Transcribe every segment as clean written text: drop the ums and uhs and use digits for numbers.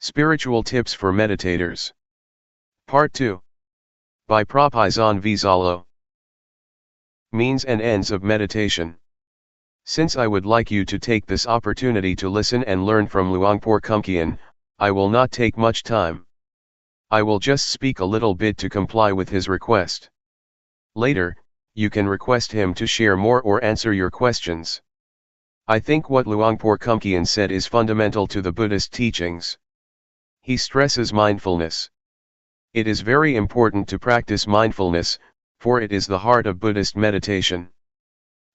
Spiritual Tips for Meditators. Part 2. By Propizan Vizalo. Means and Ends of Meditation. Since I would like you to take this opportunity to listen and learn from Luangpor Teean, I will not take much time. I will just speak a little bit to comply with his request. Later, you can request him to share more or answer your questions. I think what Luangpor Teean said is fundamental to the Buddhist teachings. He stresses mindfulness. It is very important to practice mindfulness, for it is the heart of Buddhist meditation.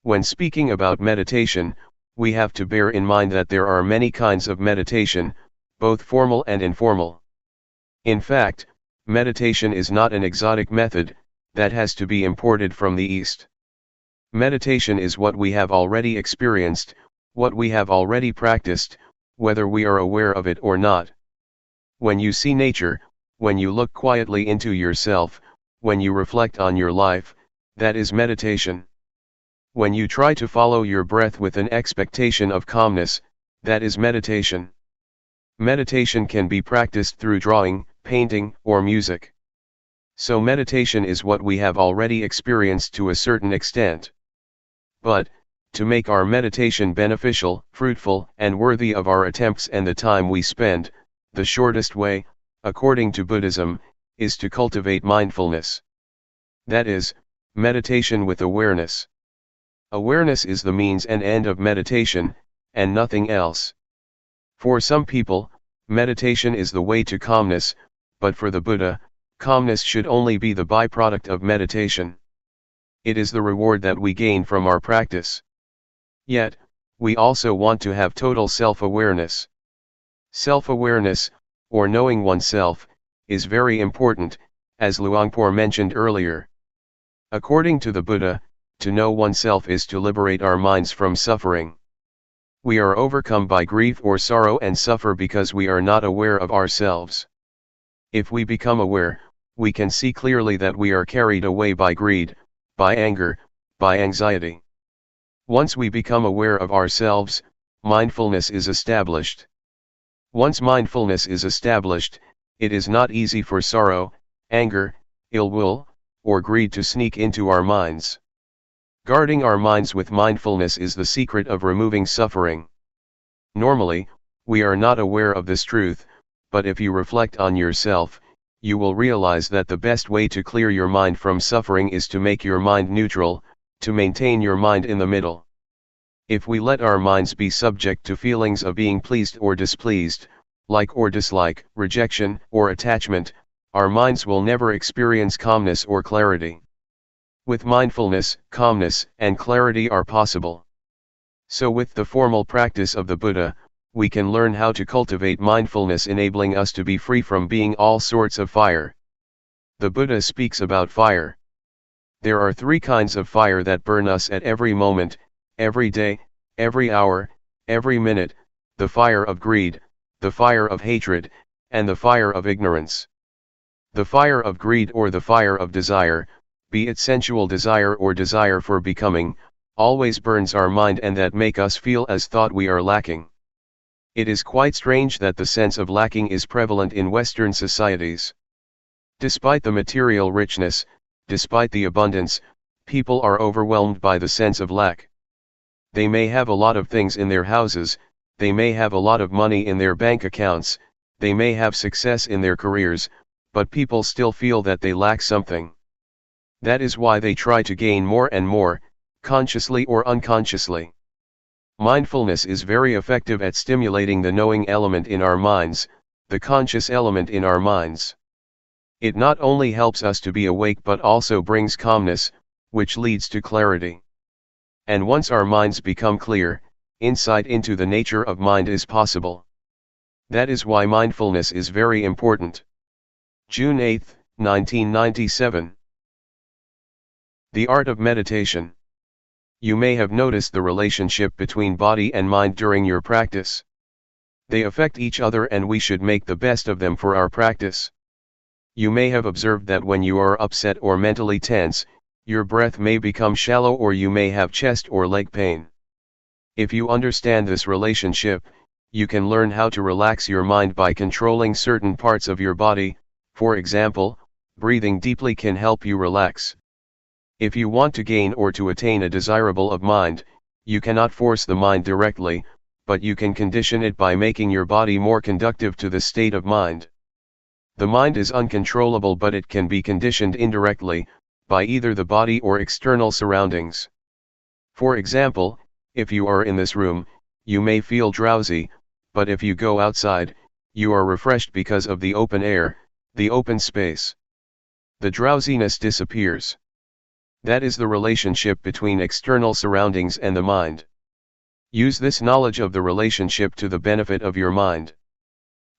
When speaking about meditation, we have to bear in mind that there are many kinds of meditation, both formal and informal. In fact, meditation is not an exotic method that has to be imported from the East. Meditation is what we have already experienced, what we have already practiced, whether we are aware of it or not. When you see nature, when you look quietly into yourself, when you reflect on your life, that is meditation. When you try to follow your breath with an expectation of calmness, that is meditation. Meditation can be practiced through drawing, painting, or music. So meditation is what we have already experienced to a certain extent. But, to make our meditation beneficial, fruitful, and worthy of our attempts and the time we spend, the shortest way, according to Buddhism, is to cultivate mindfulness. That is, meditation with awareness. Awareness is the means and end of meditation, and nothing else. For some people, meditation is the way to calmness, but for the Buddha, calmness should only be the byproduct of meditation. It is the reward that we gain from our practice. Yet, we also want to have total self-awareness. Self-awareness, or knowing oneself, is very important, as Luangpor mentioned earlier. According to the Buddha, to know oneself is to liberate our minds from suffering. We are overcome by grief or sorrow and suffer because we are not aware of ourselves. If we become aware, we can see clearly that we are carried away by greed, by anger, by anxiety. Once we become aware of ourselves, mindfulness is established. Once mindfulness is established, it is not easy for sorrow, anger, ill will, or greed to sneak into our minds. Guarding our minds with mindfulness is the secret of removing suffering. Normally, we are not aware of this truth, but if you reflect on yourself, you will realize that the best way to clear your mind from suffering is to make your mind neutral, to maintain your mind in the middle. If we let our minds be subject to feelings of being pleased or displeased, like or dislike, rejection or attachment, our minds will never experience calmness or clarity. With mindfulness, calmness and clarity are possible. So with the formal practice of the Buddha, we can learn how to cultivate mindfulness, enabling us to be free from being all sorts of fire. The Buddha speaks about fire. There are three kinds of fire that burn us at every moment, every day, every hour, every minute: the fire of greed, the fire of hatred, and the fire of ignorance. The fire of greed or the fire of desire, be it sensual desire or desire for becoming, always burns our mind and that make us feel as thought we are lacking. It is quite strange that the sense of lacking is prevalent in Western societies. Despite the material richness, despite the abundance, people are overwhelmed by the sense of lack. They may have a lot of things in their houses, they may have a lot of money in their bank accounts, they may have success in their careers, but people still feel that they lack something. That is why they try to gain more and more, consciously or unconsciously. Mindfulness is very effective at stimulating the knowing element in our minds, the conscious element in our minds. It not only helps us to be awake but also brings calmness, which leads to clarity. And once our minds become clear, insight into the nature of mind is possible. That is why mindfulness is very important. June 8, 1997. The art of meditation. You may have noticed the relationship between body and mind during your practice. They affect each other and we should make the best of them for our practice. You may have observed that when you are upset or mentally tense, your breath may become shallow or you may have chest or leg pain. If you understand this relationship, you can learn how to relax your mind by controlling certain parts of your body. For example, breathing deeply can help you relax. If you want to gain or to attain a desirable of mind, you cannot force the mind directly, but you can condition it by making your body more conducive to the state of mind. The mind is uncontrollable, but it can be conditioned indirectly, by either the body or external surroundings. For example, if you are in this room, you may feel drowsy, but if you go outside, you are refreshed because of the open air, the open space. The drowsiness disappears. That is the relationship between external surroundings and the mind. Use this knowledge of the relationship to the benefit of your mind.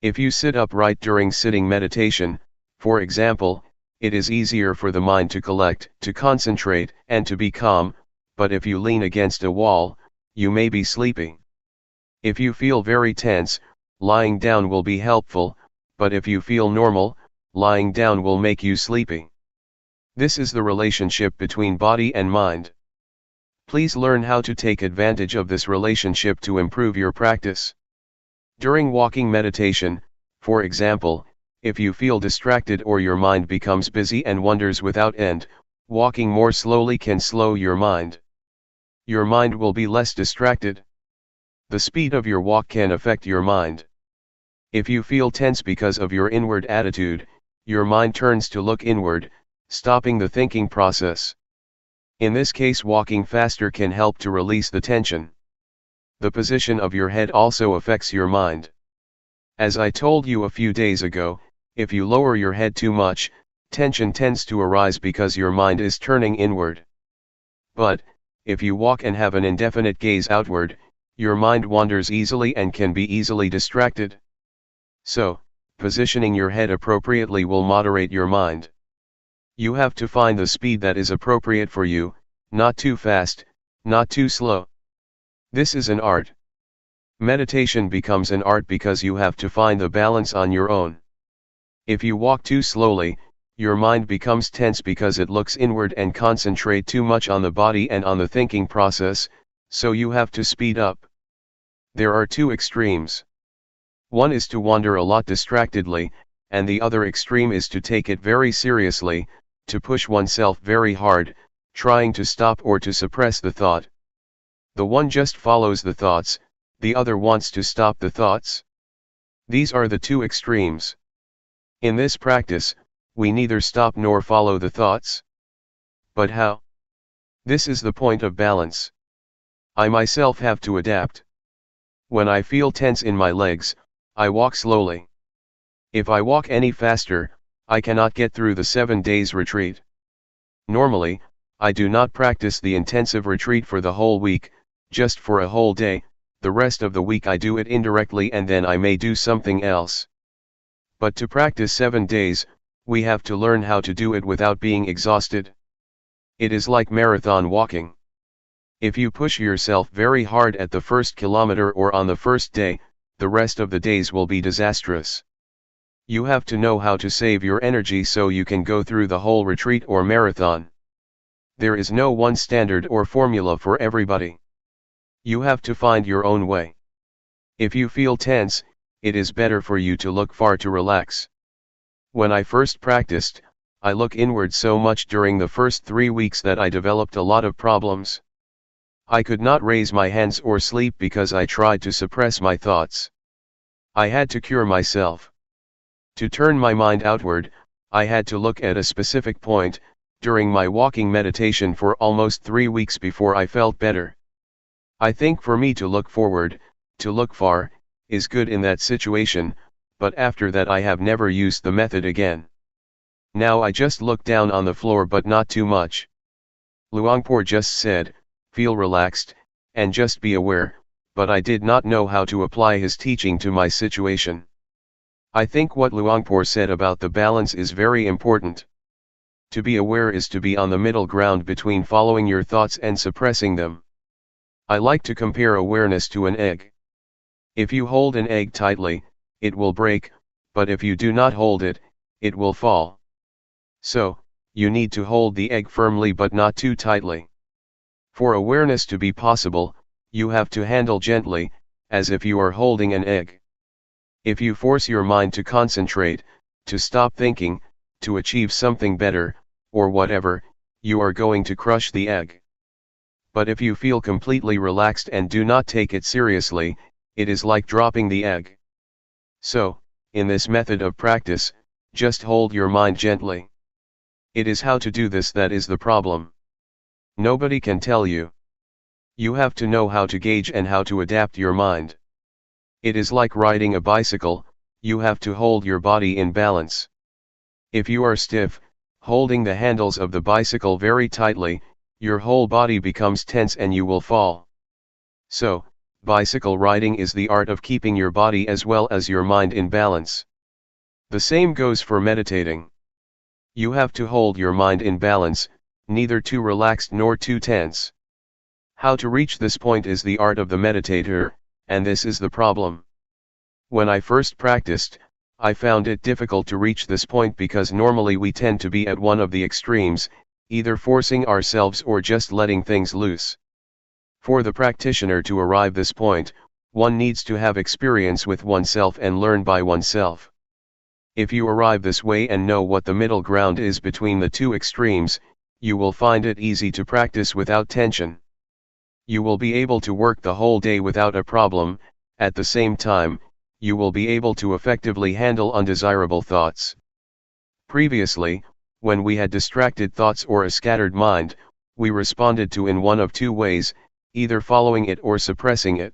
If you sit upright during sitting meditation, for example, it is easier for the mind to collect, to concentrate, and to be calm, but if you lean against a wall, you may be sleeping. If you feel very tense, lying down will be helpful, but if you feel normal, lying down will make you sleepy. This is the relationship between body and mind. Please learn how to take advantage of this relationship to improve your practice. During walking meditation, for example, if you feel distracted or your mind becomes busy and wanders without end, walking more slowly can slow your mind. Your mind will be less distracted. The speed of your walk can affect your mind. If you feel tense because of your inward attitude, your mind turns to look inward, stopping the thinking process. In this case, walking faster can help to release the tension. The position of your head also affects your mind. As I told you a few days ago, if you lower your head too much, tension tends to arise because your mind is turning inward. But, if you walk and have an indefinite gaze outward, your mind wanders easily and can be easily distracted. So, positioning your head appropriately will moderate your mind. You have to find the speed that is appropriate for you, not too fast, not too slow. This is an art. Meditation becomes an art because you have to find the balance on your own. If you walk too slowly, your mind becomes tense because it looks inward and concentrate too much on the body and on the thinking process, so you have to speed up. There are two extremes. One is to wander a lot distractedly, and the other extreme is to take it very seriously, to push oneself very hard, trying to stop or to suppress the thought. The one just follows the thoughts, the other wants to stop the thoughts. These are the two extremes. In this practice, we neither stop nor follow the thoughts. But how? This is the point of balance. I myself have to adapt. When I feel tense in my legs, I walk slowly. If I walk any faster, I cannot get through the 7 days retreat. Normally, I do not practice the intensive retreat for the whole week, just for a whole day. The rest of the week I do it indirectly and then I may do something else. But to practice 7 days, we have to learn how to do it without being exhausted. It is like marathon walking. If you push yourself very hard at the first kilometer or on the first day, the rest of the days will be disastrous. You have to know how to save your energy so you can go through the whole retreat or marathon. There is no one standard or formula for everybody. You have to find your own way. If you feel tense, it is better for you to look far to relax. When I first practiced, I looked inward so much during the first 3 weeks that I developed a lot of problems. I could not raise my hands or sleep because I tried to suppress my thoughts. I had to cure myself. To turn my mind outward, I had to look at a specific point, during my walking meditation for almost 3 weeks before I felt better. I think for me to look forward, to look far, is good in that situation, but after that I have never used the method again. Now I just look down on the floor but not too much. Luangpor just said, feel relaxed, and just be aware, but I did not know how to apply his teaching to my situation. I think what Luangpor said about the balance is very important. To be aware is to be on the middle ground between following your thoughts and suppressing them. I like to compare awareness to an egg. If you hold an egg tightly, it will break, but if you do not hold it, it will fall. So, you need to hold the egg firmly but not too tightly. For awareness to be possible, you have to handle gently, as if you are holding an egg. If you force your mind to concentrate, to stop thinking, to achieve something better, or whatever, you are going to crush the egg. But if you feel completely relaxed and do not take it seriously, it is like dropping the egg. So, in this method of practice, just hold your mind gently. It is how to do this that is the problem. Nobody can tell you. You have to know how to gauge and how to adapt your mind. It is like riding a bicycle, you have to hold your body in balance. If you are stiff, holding the handles of the bicycle very tightly, your whole body becomes tense and you will fall. So, bicycle riding is the art of keeping your body as well as your mind in balance. The same goes for meditating. You have to hold your mind in balance, neither too relaxed nor too tense. How to reach this point is the art of the meditator, and this is the problem. When I first practiced, I found it difficult to reach this point because normally we tend to be at one of the extremes, either forcing ourselves or just letting things loose. For the practitioner to arrive this point, one needs to have experience with oneself and learn by oneself. If you arrive this way and know what the middle ground is between the two extremes, you will find it easy to practice without tension. You will be able to work the whole day without a problem. At the same time, you will be able to effectively handle undesirable thoughts. Previously, when we had distracted thoughts or a scattered mind, we responded to in one of two ways, either following it or suppressing it.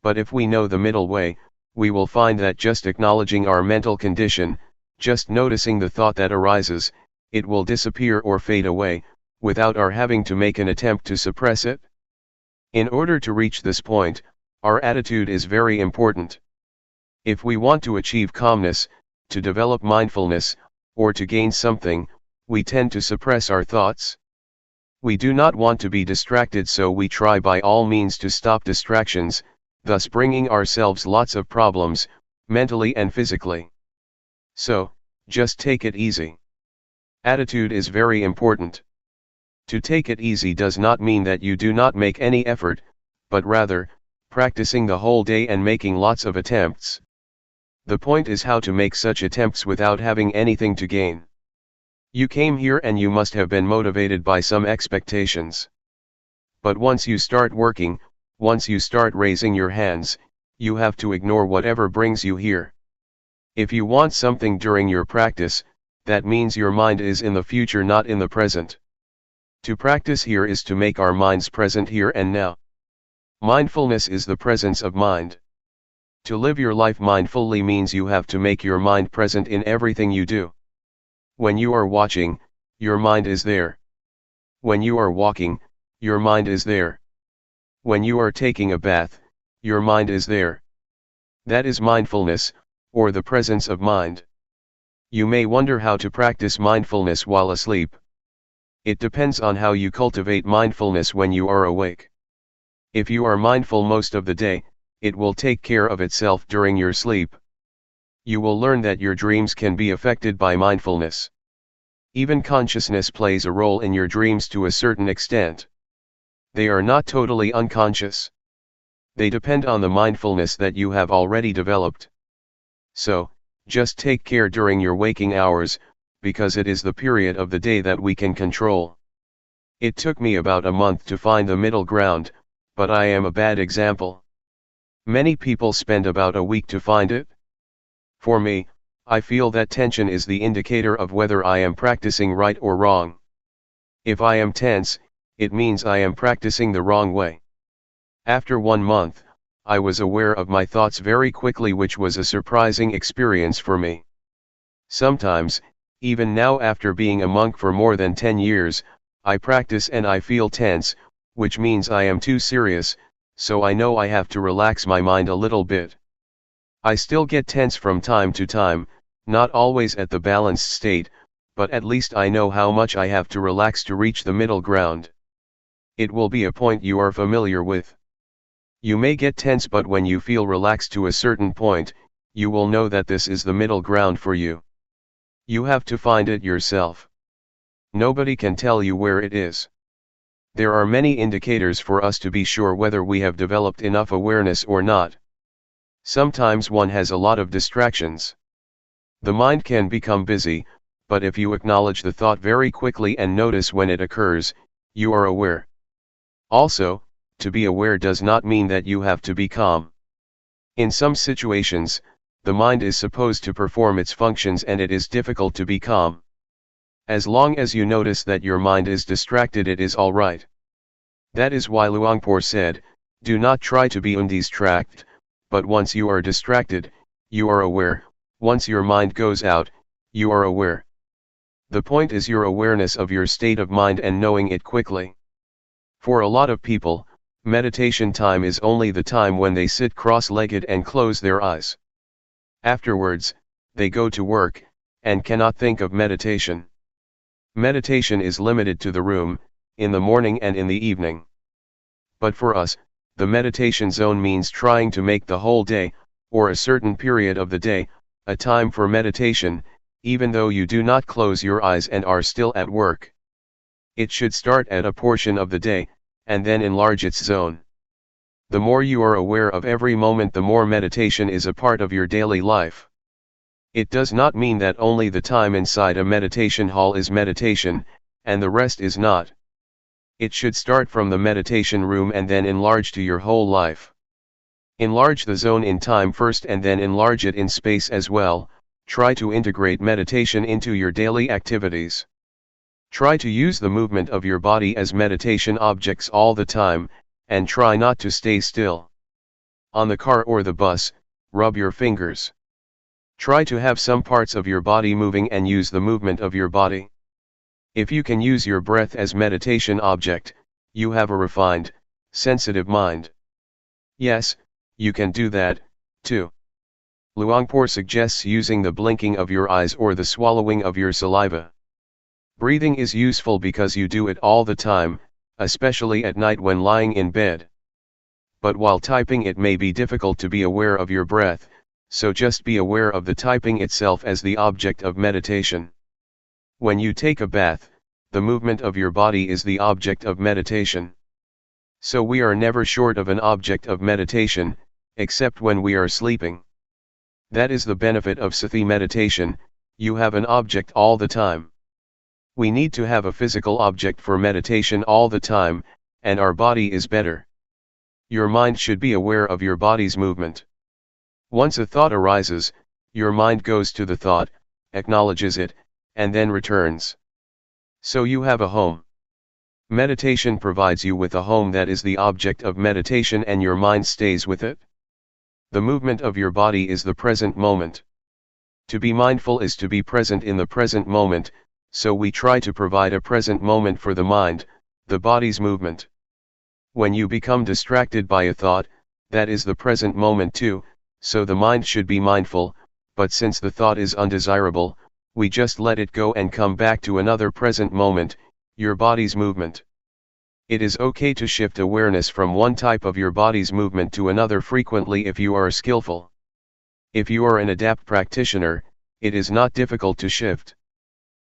But if we know the middle way, we will find that just acknowledging our mental condition, just noticing the thought that arises, it will disappear or fade away, without our having to make an attempt to suppress it. In order to reach this point, our attitude is very important. If we want to achieve calmness, to develop mindfulness, or to gain something, we tend to suppress our thoughts. We do not want to be distracted, so we try by all means to stop distractions, thus bringing ourselves lots of problems, mentally and physically. So, just take it easy. Attitude is very important. To take it easy does not mean that you do not make any effort, but rather, practicing the whole day and making lots of attempts. The point is how to make such attempts without having anything to gain. You came here and you must have been motivated by some expectations. But once you start working, once you start raising your hands, you have to ignore whatever brings you here. If you want something during your practice, that means your mind is in the future, not in the present. To practice here is to make our minds present here and now. Mindfulness is the presence of mind. To live your life mindfully means you have to make your mind present in everything you do. When you are watching, your mind is there. When you are walking, your mind is there. When you are taking a bath, your mind is there. That is mindfulness, or the presence of mind. You may wonder how to practice mindfulness while asleep. It depends on how you cultivate mindfulness when you are awake. If you are mindful most of the day, it will take care of itself during your sleep. You will learn that your dreams can be affected by mindfulness. Even consciousness plays a role in your dreams to a certain extent. They are not totally unconscious. They depend on the mindfulness that you have already developed. So, just take care during your waking hours, because it is the period of the day that we can control. It took me about a month to find the middle ground, but I am a bad example. Many people spend about a week to find it. For me, I feel that tension is the indicator of whether I am practicing right or wrong. If I am tense, it means I am practicing the wrong way. After 1 month, I was aware of my thoughts very quickly, which was a surprising experience for me. Sometimes, even now after being a monk for more than 10 years, I practice and I feel tense, which means I am too serious, so I know I have to relax my mind a little bit. I still get tense from time to time, not always at the balanced state, but at least I know how much I have to relax to reach the middle ground. It will be a point you are familiar with. You may get tense, but when you feel relaxed to a certain point, you will know that this is the middle ground for you. You have to find it yourself. Nobody can tell you where it is. There are many indicators for us to be sure whether we have developed enough awareness or not. Sometimes one has a lot of distractions. The mind can become busy, but if you acknowledge the thought very quickly and notice when it occurs, you are aware. Also, to be aware does not mean that you have to be calm. In some situations, the mind is supposed to perform its functions and it is difficult to be calm. As long as you notice that your mind is distracted, it is all right. That is why Luangpor said, do not try to be undistracted, but once you are distracted, you are aware. Once your mind goes out, you are aware. The point is your awareness of your state of mind and knowing it quickly. For a lot of people, meditation time is only the time when they sit cross-legged and close their eyes. Afterwards, they go to work, and cannot think of meditation. Meditation is limited to the room, in the morning and in the evening. But for us, the meditation zone means trying to make the whole day, or a certain period of the day, a time for meditation, even though you do not close your eyes and are still at work. It should start at a portion of the day, and then enlarge its zone. The more you are aware of every moment, the more meditation is a part of your daily life. It does not mean that only the time inside a meditation hall is meditation, and the rest is not. It should start from the meditation room and then enlarge to your whole life. Enlarge the zone in time first and then enlarge it in space as well. Try to integrate meditation into your daily activities. Try to use the movement of your body as meditation objects all the time, and try not to stay still. On the car or the bus, rub your fingers. Try to have some parts of your body moving and use the movement of your body. If you can use your breath as meditation object, you have a refined, sensitive mind. Yes, you can do that, too. Luangpor suggests using the blinking of your eyes or the swallowing of your saliva. Breathing is useful because you do it all the time, especially at night when lying in bed. But while typing, it may be difficult to be aware of your breath, so just be aware of the typing itself as the object of meditation. When you take a bath, the movement of your body is the object of meditation. So we are never short of an object of meditation, except when we are sleeping. That is the benefit of Sathi meditation, you have an object all the time. We need to have a physical object for meditation all the time, and our body is better. Your mind should be aware of your body's movement. Once a thought arises, your mind goes to the thought, acknowledges it, and then returns. So you have a home. Meditation provides you with a home that is the object of meditation and your mind stays with it. The movement of your body is the present moment. To be mindful is to be present in the present moment, so we try to provide a present moment for the mind, the body's movement. When you become distracted by a thought, that is the present moment too, so the mind should be mindful, but since the thought is undesirable, we just let it go and come back to another present moment, your body's movement. It is okay to shift awareness from one type of your body's movement to another frequently if you are skillful. If you are an adept practitioner, it is not difficult to shift.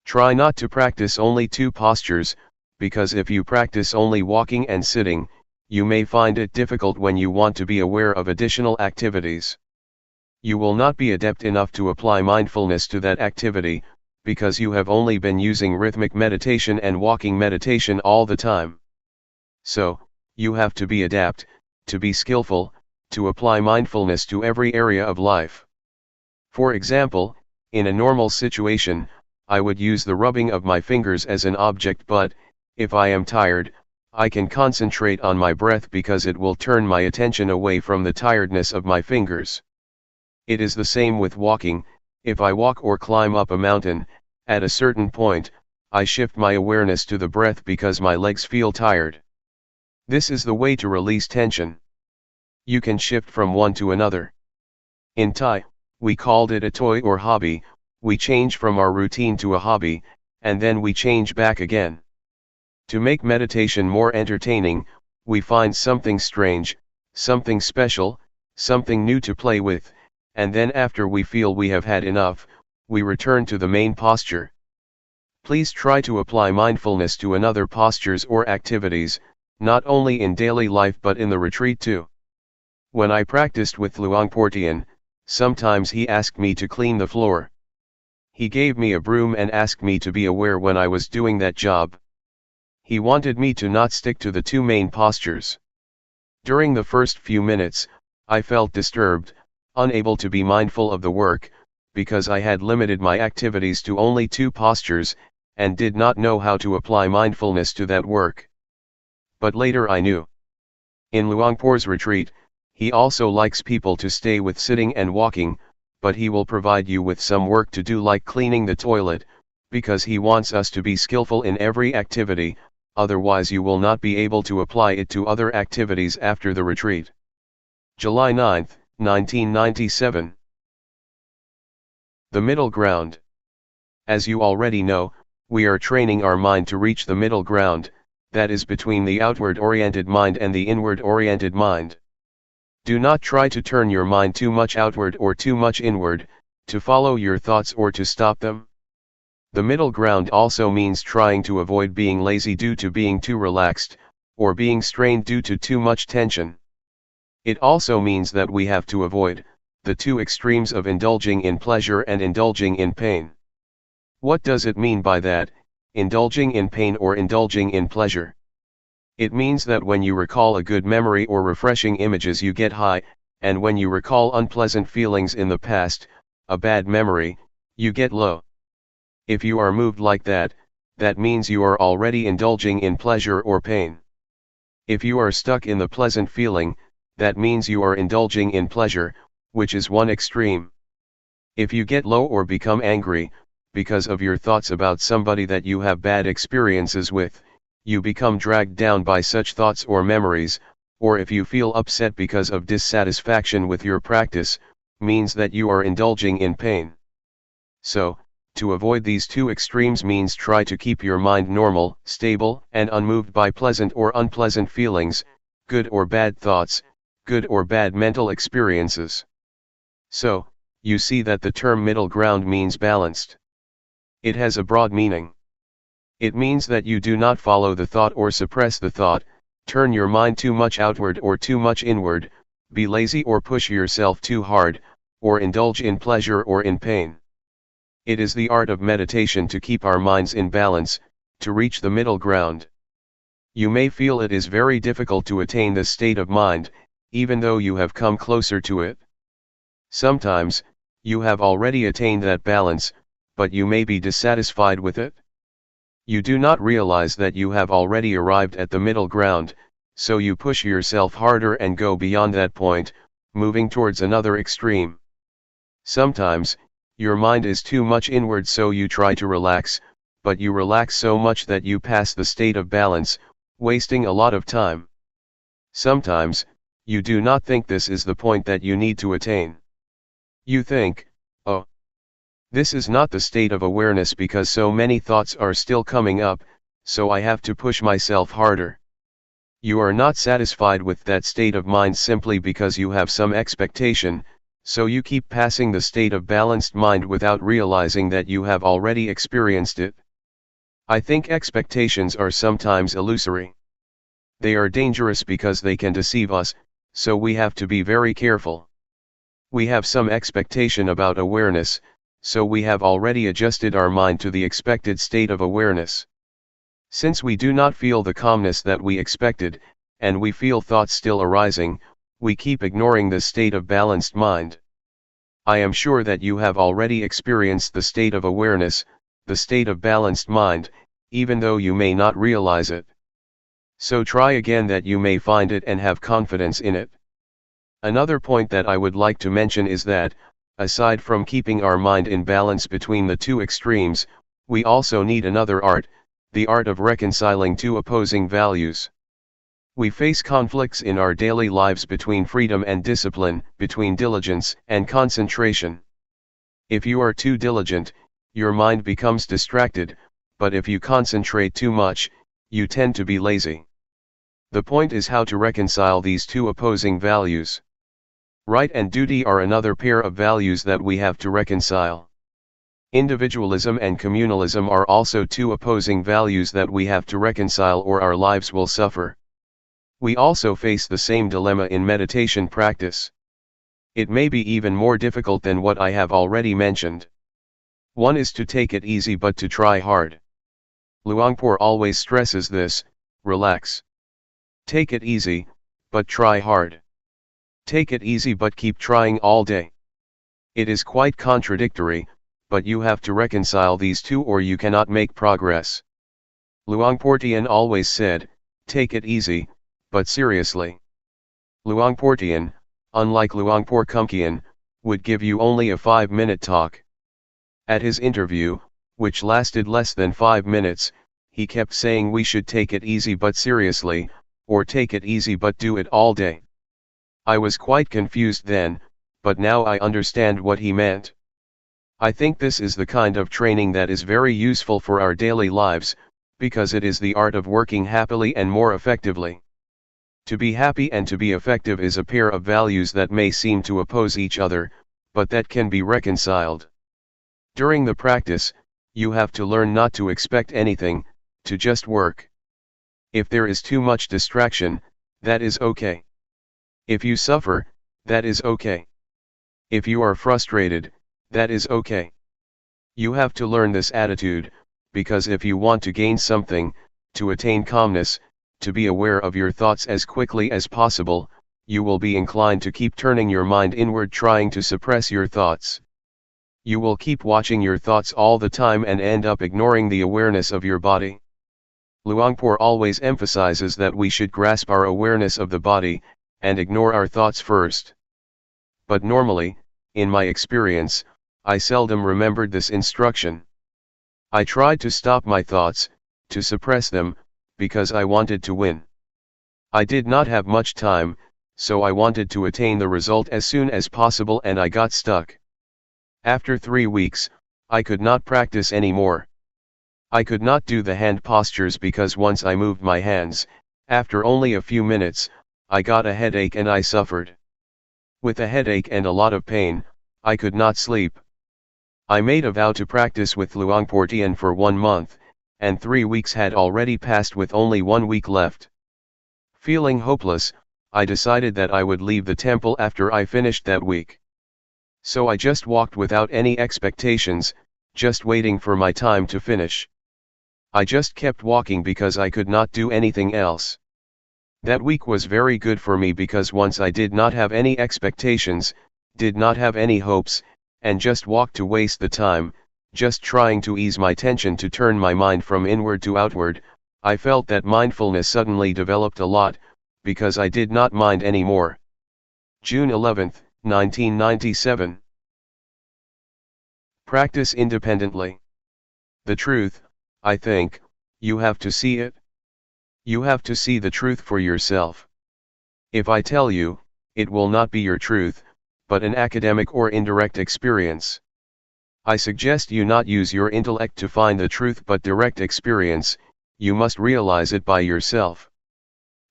Try not to practice only two postures, because if you practice only walking and sitting, you may find it difficult when you want to be aware of additional activities. You will not be adept enough to apply mindfulness to that activity, because you have only been using rhythmic meditation and walking meditation all the time. So, you have to be adept, to be skillful, to apply mindfulness to every area of life. For example, in a normal situation, I would use the rubbing of my fingers as an object, but, if I am tired, I can concentrate on my breath because it will turn my attention away from the tiredness of my fingers. It is the same with walking. If I walk or climb up a mountain, at a certain point, I shift my awareness to the breath because my legs feel tired. This is the way to release tension. You can shift from one to another. In Thai, we called it a toy or hobby. We change from our routine to a hobby, and then we change back again. To make meditation more entertaining, we find something strange, something special, something new to play with, and then after we feel we have had enough, we return to the main posture. Please try to apply mindfulness to another postures or activities, not only in daily life but in the retreat too. When I practiced with Luangpor Teean, sometimes he asked me to clean the floor. He gave me a broom and asked me to be aware when I was doing that job. He wanted me to not stick to the two main postures. During the first few minutes, I felt disturbed, unable to be mindful of the work, because I had limited my activities to only two postures, and did not know how to apply mindfulness to that work. But later I knew. In Luangpor's retreat, he also likes people to stay with sitting and walking, but he will provide you with some work to do like cleaning the toilet, because he wants us to be skillful in every activity, otherwise you will not be able to apply it to other activities after the retreat. July 9, 1997. The middle ground. As you already know, we are training our mind to reach the middle ground, that is between the outward-oriented mind and the inward-oriented mind. Do not try to turn your mind too much outward or too much inward, to follow your thoughts or to stop them. The middle ground also means trying to avoid being lazy due to being too relaxed, or being strained due to too much tension. It also means that we have to avoid the two extremes of indulging in pleasure and indulging in pain. What does it mean by that, indulging in pain or indulging in pleasure? It means that when you recall a good memory or refreshing images you get high, and when you recall unpleasant feelings in the past, a bad memory, you get low. If you are moved like that, that means you are already indulging in pleasure or pain. If you are stuck in the pleasant feeling, that means you are indulging in pleasure, which is one extreme. If you get low or become angry, because of your thoughts about somebody that you have bad experiences with, you become dragged down by such thoughts or memories, or if you feel upset because of dissatisfaction with your practice, means that you are indulging in pain. So, to avoid these two extremes means try to keep your mind normal, stable, and unmoved by pleasant or unpleasant feelings, good or bad thoughts, good or bad mental experiences. So, you see that the term middle ground means balanced. It has a broad meaning. It means that you do not follow the thought or suppress the thought, turn your mind too much outward or too much inward, be lazy or push yourself too hard, or indulge in pleasure or in pain. It is the art of meditation to keep our minds in balance, to reach the middle ground. You may feel it is very difficult to attain this state of mind, even though you have come closer to it. Sometimes, you have already attained that balance, but you may be dissatisfied with it. You do not realize that you have already arrived at the middle ground, so you push yourself harder and go beyond that point, moving towards another extreme. Sometimes, your mind is too much inward so you try to relax, but you relax so much that you pass the state of balance, wasting a lot of time. Sometimes, you do not think this is the point that you need to attain. You think, oh, this is not the state of awareness because so many thoughts are still coming up, so I have to push myself harder. You are not satisfied with that state of mind simply because you have some expectation, so you keep passing the state of balanced mind without realizing that you have already experienced it. I think expectations are sometimes illusory. They are dangerous because they can deceive us, so we have to be very careful. We have some expectation about awareness, so we have already adjusted our mind to the expected state of awareness. Since we do not feel the calmness that we expected, and we feel thoughts still arising, we keep ignoring this state of balanced mind. I am sure that you have already experienced the state of awareness, the state of balanced mind, even though you may not realize it. So try again that you may find it and have confidence in it. Another point that I would like to mention is that, aside from keeping our mind in balance between the two extremes, we also need another art, the art of reconciling two opposing values. We face conflicts in our daily lives between freedom and discipline, between diligence and concentration. If you are too diligent, your mind becomes distracted, but if you concentrate too much, you tend to be lazy. The point is how to reconcile these two opposing values. Right and duty are another pair of values that we have to reconcile. Individualism and communalism are also two opposing values that we have to reconcile, or our lives will suffer. We also face the same dilemma in meditation practice. It may be even more difficult than what I have already mentioned. One is to take it easy but to try hard. Luangpor always stresses this: relax. Take it easy, but try hard. Take it easy but keep trying all day. It is quite contradictory, but you have to reconcile these two or you cannot make progress. Luangpor Teean always said, take it easy, but seriously. Luangpor Teean, unlike Luangpor Teean, would give you only a 5-minute talk. At his interview, which lasted less than 5 minutes, he kept saying we should take it easy but seriously, or take it easy but do it all day. I was quite confused then, but now I understand what he meant. I think this is the kind of training that is very useful for our daily lives, because it is the art of working happily and more effectively. To be happy and to be effective is a pair of values that may seem to oppose each other, but that can be reconciled. During the practice, you have to learn not to expect anything, to just work. If there is too much distraction, that is okay. If you suffer, that is okay. If you are frustrated, that is okay. You have to learn this attitude, because if you want to gain something, to attain calmness, to be aware of your thoughts as quickly as possible, you will be inclined to keep turning your mind inward, trying to suppress your thoughts. You will keep watching your thoughts all the time and end up ignoring the awareness of your body. Luangpor always emphasizes that we should grasp our awareness of the body, and ignore our thoughts first. But normally, in my experience, I seldom remembered this instruction. I tried to stop my thoughts, to suppress them, because I wanted to win. I did not have much time, so I wanted to attain the result as soon as possible, and I got stuck. After 3 weeks, I could not practice anymore. I could not do the hand postures because once I moved my hands, after only a few minutes, I got a headache and I suffered. With a headache and a lot of pain, I could not sleep. I made a vow to practice with Luangpor Teean for 1 month, and 3 weeks had already passed with only 1 week left. Feeling hopeless, I decided that I would leave the temple after I finished that week. So I just walked without any expectations, just waiting for my time to finish. I just kept walking because I could not do anything else. That week was very good for me because once I did not have any expectations, did not have any hopes, and just walked to waste the time, just trying to ease my tension to turn my mind from inward to outward, I felt that mindfulness suddenly developed a lot, because I did not mind anymore. June 11, 1997. Practice independently. The truth, I think, you have to see it. You have to see the truth for yourself. If I tell you, it will not be your truth, but an academic or indirect experience. I suggest you not use your intellect to find the truth but direct experience, you must realize it by yourself.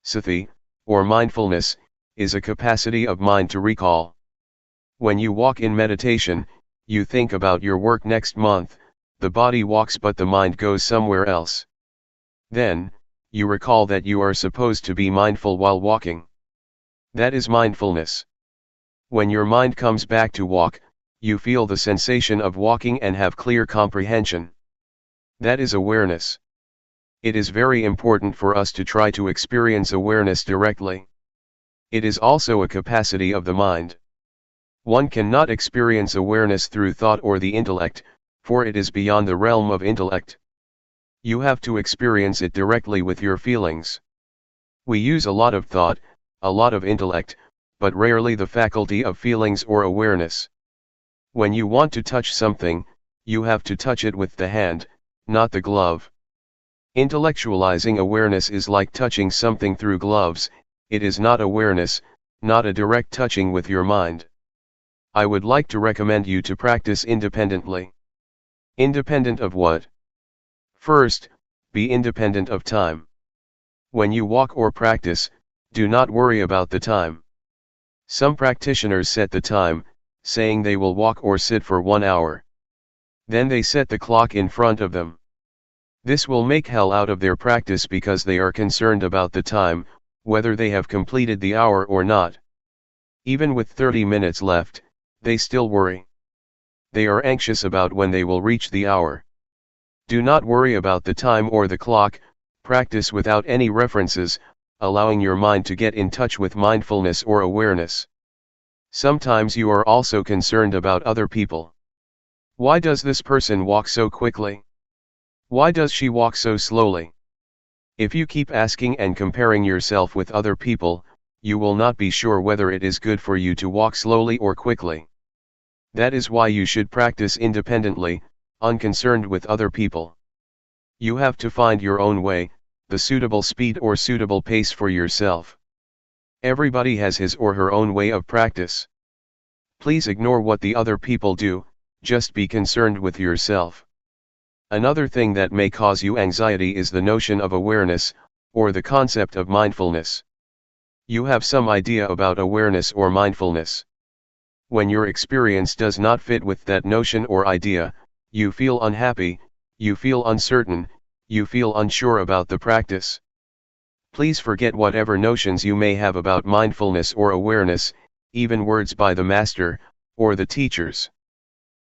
Sati, or mindfulness, is a capacity of mind to recall. When you walk in meditation, you think about your work next month, the body walks but the mind goes somewhere else. Then, you recall that you are supposed to be mindful while walking. That is mindfulness. When your mind comes back to walk, you feel the sensation of walking and have clear comprehension. That is awareness. It is very important for us to try to experience awareness directly. It is also a capacity of the mind. One cannot experience awareness through thought or the intellect, for it is beyond the realm of intellect. You have to experience it directly with your feelings. We use a lot of thought, a lot of intellect, but rarely the faculty of feelings or awareness. When you want to touch something, you have to touch it with the hand, not the glove. Intellectualizing awareness is like touching something through gloves. It is not awareness, not a direct touching with your mind. I would like to recommend you to practice independently. Independent of what? First, be independent of time. When you walk or practice, do not worry about the time. Some practitioners set the time, saying they will walk or sit for 1 hour. Then they set the clock in front of them. This will make hell out of their practice because they are concerned about the time, whether they have completed the hour or not. Even with 30 minutes left, they still worry. They are anxious about when they will reach the hour. Do not worry about the time or the clock, practice without any references, allowing your mind to get in touch with mindfulness or awareness. Sometimes you are also concerned about other people. Why does this person walk so quickly? Why does she walk so slowly? If you keep asking and comparing yourself with other people, you will not be sure whether it is good for you to walk slowly or quickly. That is why you should practice independently, unconcerned with other people. You have to find your own way, the suitable speed or suitable pace for yourself. Everybody has his or her own way of practice. Please ignore what the other people do, just be concerned with yourself. Another thing that may cause you anxiety is the notion of awareness, or the concept of mindfulness. You have some idea about awareness or mindfulness. When your experience does not fit with that notion or idea, you feel unhappy, you feel uncertain, you feel unsure about the practice. Please forget whatever notions you may have about mindfulness or awareness, even words by the master, or the teachers.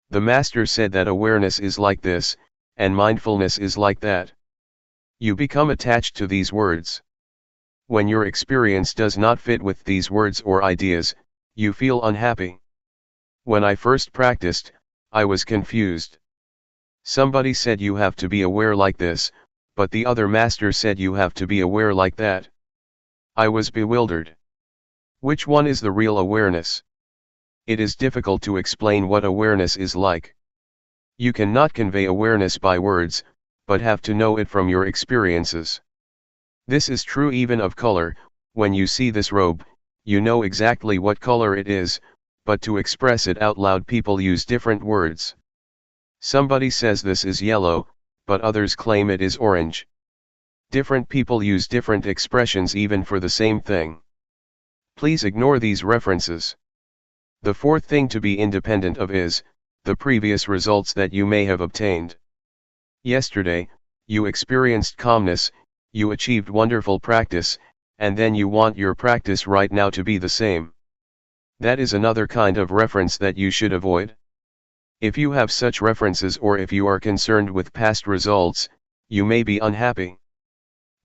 The master said that awareness is like this, and mindfulness is like that. You become attached to these words. When your experience does not fit with these words or ideas, you feel unhappy. When I first practiced, I was confused. Somebody said you have to be aware like this, but the other master said you have to be aware like that. I was bewildered. Which one is the real awareness? It is difficult to explain what awareness is like. You cannot convey awareness by words, but have to know it from your experiences. This is true even of color. When you see this robe, you know exactly what color it is, but to express it out loud people use different words. Somebody says this is yellow, but others claim it is orange. Different people use different expressions even for the same thing. Please ignore these references. The fourth thing to be independent of is the previous results that you may have obtained. Yesterday, you experienced calmness, you achieved wonderful practice, and then you want your practice right now to be the same. That is another kind of reference that you should avoid. If you have such references or if you are concerned with past results, you may be unhappy.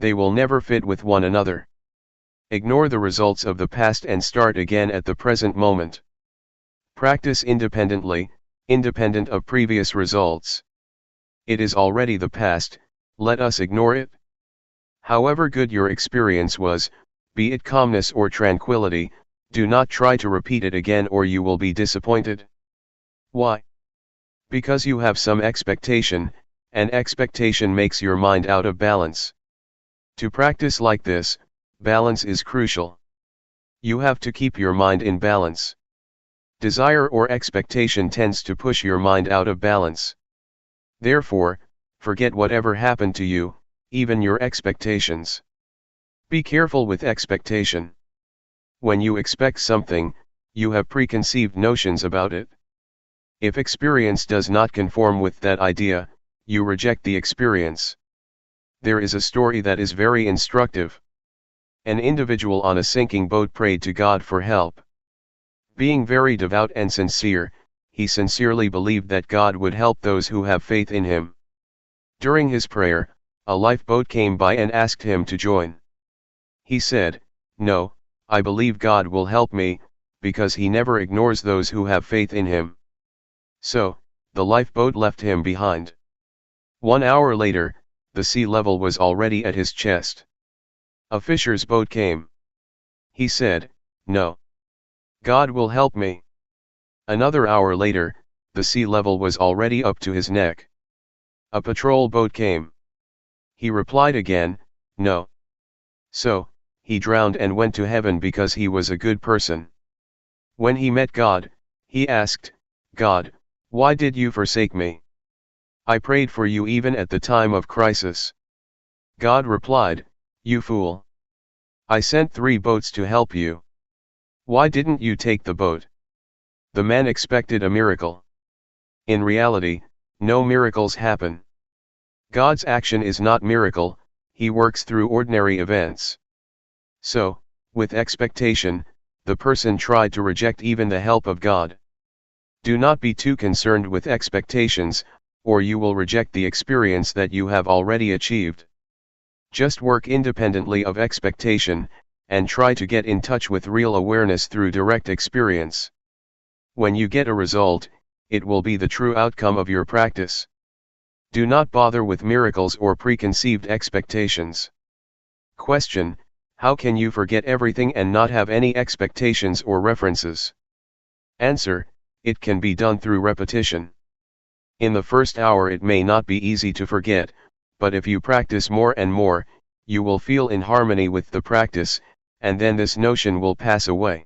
They will never fit with one another. Ignore the results of the past and start again at the present moment. Practice independently, independent of previous results. It is already the past, let us ignore it. However good your experience was, be it calmness or tranquility, do not try to repeat it again or you will be disappointed. Why? Because you have some expectation, and expectation makes your mind out of balance. To practice like this, balance is crucial. You have to keep your mind in balance. Desire or expectation tends to push your mind out of balance. Therefore, forget whatever happened to you, even your expectations. Be careful with expectation. When you expect something, you have preconceived notions about it. If experience does not conform with that idea, you reject the experience. There is a story that is very instructive. An individual on a sinking boat prayed to God for help. Being very devout and sincere, he sincerely believed that God would help those who have faith in him. During his prayer, a lifeboat came by and asked him to join. He said, "No, I believe God will help me, because he never ignores those who have faith in him." So, the lifeboat left him behind. 1 hour later, the sea level was already at his chest. A fisher's boat came. He said, "No. God will help me." Another hour later, the sea level was already up to his neck. A patrol boat came. He replied again, no. So, he drowned and went to heaven because he was a good person. When he met God, he asked, God, why did you forsake me? I prayed for you even at the time of crisis. God replied, you fool. I sent 3 boats to help you. Why didn't you take the boat? The man expected a miracle. In reality, no miracles happen. God's action is not miracle, he works through ordinary events. So, with expectation, the person tried to reject even the help of God. Do not be too concerned with expectations, or you will reject the experience that you have already achieved. Just work independently of expectation, and try to get in touch with real awareness through direct experience. When you get a result, it will be the true outcome of your practice. Do not bother with miracles or preconceived expectations. Question: how can you forget everything and not have any expectations or references? Answer: it can be done through repetition. In the first hour it may not be easy to forget, but if you practice more and more, you will feel in harmony with the practice, and then this notion will pass away.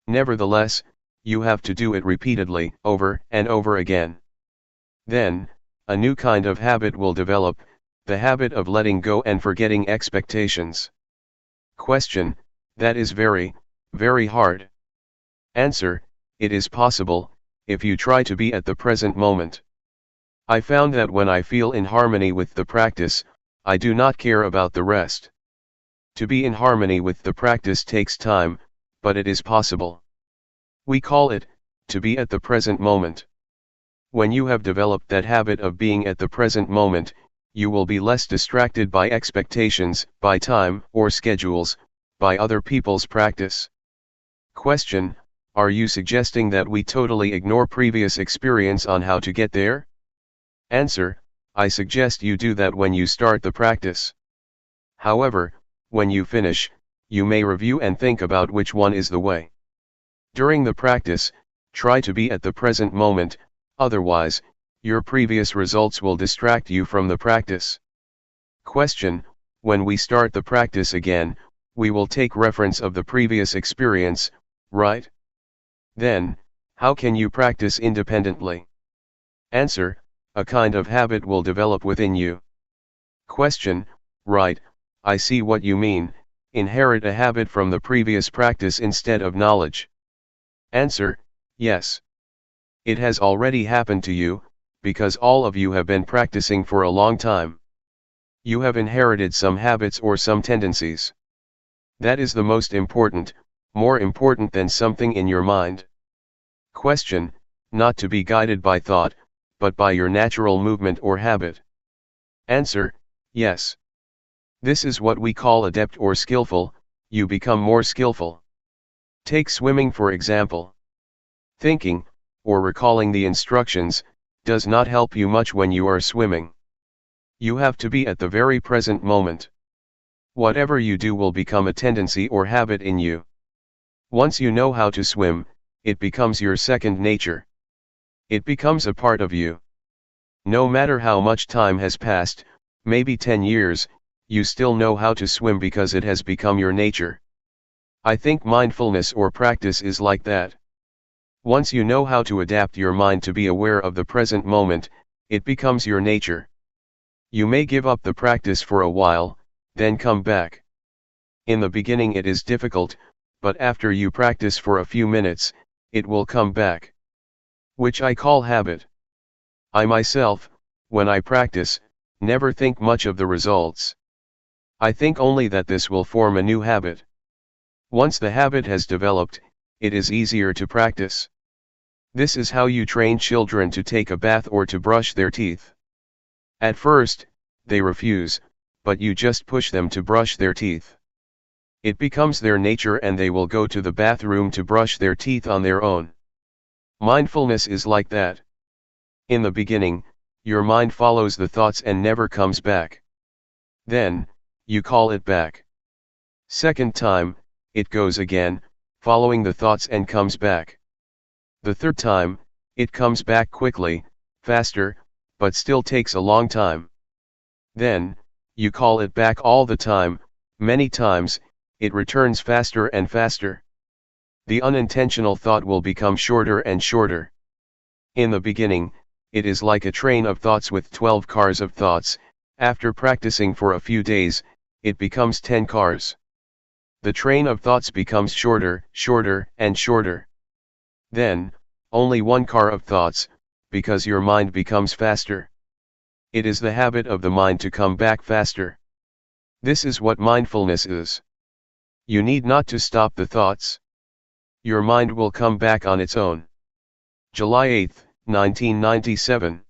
Nevertheless, you have to do it repeatedly, over and over again. Then, a new kind of habit will develop, the habit of letting go and forgetting expectations. Question: that is very, very hard. Answer: it is possible, if you try to be at the present moment. I found that when I feel in harmony with the practice, I do not care about the rest. To be in harmony with the practice takes time, but it is possible. We call it, to be at the present moment. When you have developed that habit of being at the present moment, you will be less distracted by expectations, by time or schedules, by other people's practice. Question: are you suggesting that we totally ignore previous experience on how to get there? Answer: I suggest you do that when you start the practice. However, when you finish, you may review and think about which one is the way. During the practice, try to be at the present moment, otherwise, your previous results will distract you from the practice. Question: when we start the practice again, we will take reference of the previous experience, right? Then, how can you practice independently? Answer: a kind of habit will develop within you. Question: right, I see what you mean, inherit a habit from the previous practice instead of knowledge. Answer: yes. It has already happened to you, because all of you have been practicing for a long time. You have inherited some habits or some tendencies. That is the most important, more important than something in your mind. Question: not to be guided by thought, but by your natural movement or habit. Answer: yes. This is what we call adept or skillful, you become more skillful. Take swimming for example. Thinking, or recalling the instructions, does not help you much when you are swimming. You have to be at the very present moment. Whatever you do will become a tendency or habit in you. Once you know how to swim, it becomes your second nature. It becomes a part of you. No matter how much time has passed, maybe 10 years, you still know how to swim because it has become your nature. I think mindfulness or practice is like that. Once you know how to adapt your mind to be aware of the present moment, it becomes your nature. You may give up the practice for a while, then come back. In the beginning it is difficult, but after you practice for a few minutes, it will come back. Which I call habit. I myself, when I practice, never think much of the results. I think only that this will form a new habit. Once the habit has developed, it is easier to practice. This is how you train children to take a bath or to brush their teeth. At first, they refuse, but you just push them to brush their teeth. It becomes their nature and they will go to the bathroom to brush their teeth on their own. Mindfulness is like that. In the beginning, your mind follows the thoughts and never comes back. Then, you call it back. Second time, it goes again, following the thoughts and comes back. The third time, it comes back quickly, faster, but still takes a long time. Then, You call it back all the time, many times, it returns faster and faster. The unintentional thought will become shorter and shorter. In the beginning, it is like a train of thoughts with 12 cars of thoughts. After practicing for a few days, it becomes 10 cars. The train of thoughts becomes shorter, shorter, and shorter. Then, only one car of thoughts, because your mind becomes faster. It is the habit of the mind to come back faster. This is what mindfulness is. You need not to stop the thoughts. Your mind will come back on its own. July 8, 1997.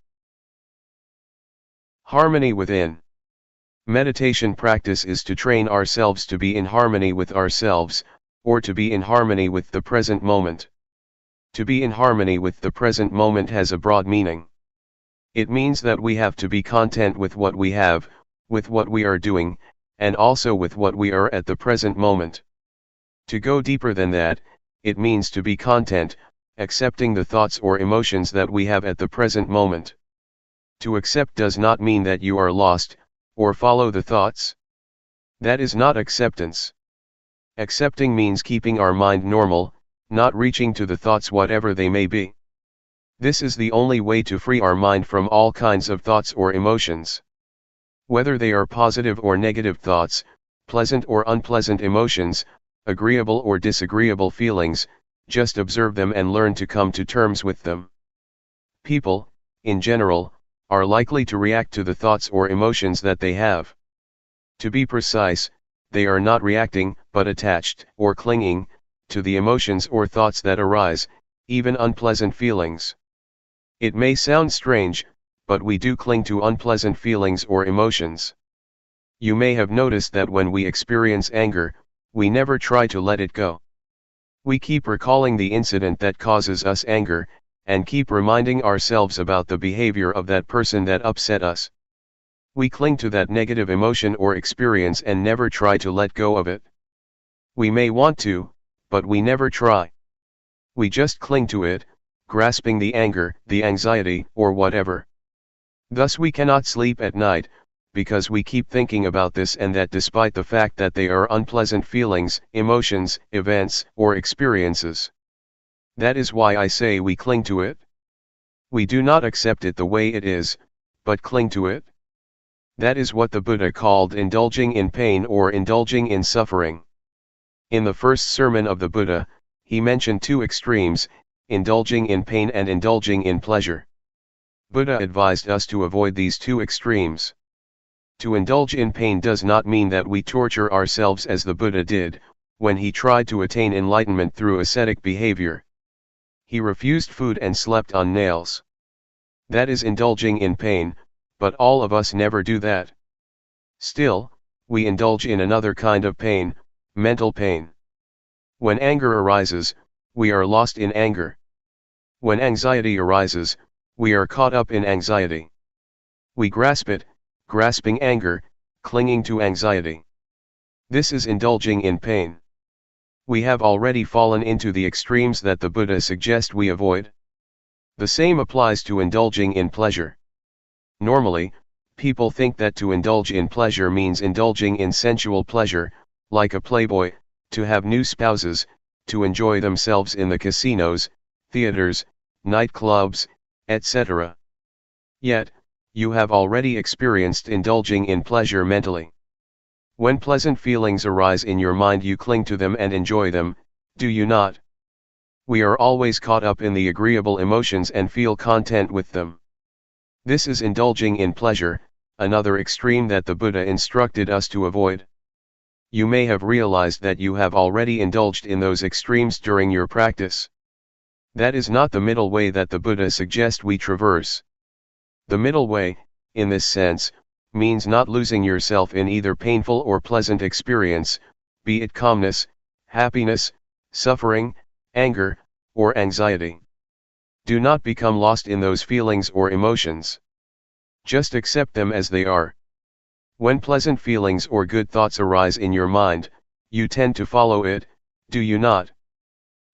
Harmony within. Meditation practice is to train ourselves to be in harmony with ourselves, or to be in harmony with the present moment. To be in harmony with the present moment has a broad meaning. It means that we have to be content with what we have, with what we are doing, and also with what we are at the present moment. To go deeper than that, it means to be content, accepting the thoughts or emotions that we have at the present moment. To accept does not mean that you are lost, or follow the thoughts. That is not acceptance. Accepting means keeping our mind normal, not reaching to the thoughts whatever they may be. This is the only way to free our mind from all kinds of thoughts or emotions. Whether they are positive or negative thoughts, pleasant or unpleasant emotions, agreeable or disagreeable feelings, just observe them and learn to come to terms with them. People, in general, are likely to react to the thoughts or emotions that they have. To be precise, they are not reacting, but attached, or clinging, to the emotions or thoughts that arise, even unpleasant feelings. It may sound strange, but we do cling to unpleasant feelings or emotions. You may have noticed that when we experience anger, we never try to let it go. We keep recalling the incident that causes us anger, and keep reminding ourselves about the behavior of that person that upset us. We cling to that negative emotion or experience and never try to let go of it. We may want to, but we never try. We just cling to it, grasping the anger, the anxiety, or whatever. Thus we cannot sleep at night, because we keep thinking about this and that despite the fact that they are unpleasant feelings, emotions, events, or experiences. That is why I say we cling to it. We do not accept it the way it is, but cling to it. That is what the Buddha called indulging in pain or indulging in suffering. In the first sermon of the Buddha, he mentioned two extremes, indulging in pain and indulging in pleasure. Buddha advised us to avoid these two extremes. To indulge in pain does not mean that we torture ourselves as the Buddha did, when he tried to attain enlightenment through ascetic behavior. He refused food and slept on nails. That is indulging in pain, but all of us never do that. Still, we indulge in another kind of pain, mental pain. When anger arises, we are lost in anger. When anxiety arises, we are caught up in anxiety. We grasp it, grasping anger, clinging to anxiety. This is indulging in pain. We have already fallen into the extremes that the Buddha suggests we avoid. The same applies to indulging in pleasure. Normally, people think that to indulge in pleasure means indulging in sensual pleasure, like a playboy, to have new spouses, to enjoy themselves in the casinos, theaters, nightclubs, etc. Yet, you have already experienced indulging in pleasure mentally. When pleasant feelings arise in your mind, you cling to them and enjoy them, do you not? We are always caught up in the agreeable emotions and feel content with them. This is indulging in pleasure, another extreme that the Buddha instructed us to avoid. You may have realized that you have already indulged in those extremes during your practice. That is not the middle way that the Buddha suggests we traverse. The middle way, in this sense, means not losing yourself in either painful or pleasant experience, be it calmness, happiness, suffering, anger, or anxiety. Do not become lost in those feelings or emotions. Just accept them as they are. When pleasant feelings or good thoughts arise in your mind, you tend to follow it, do you not?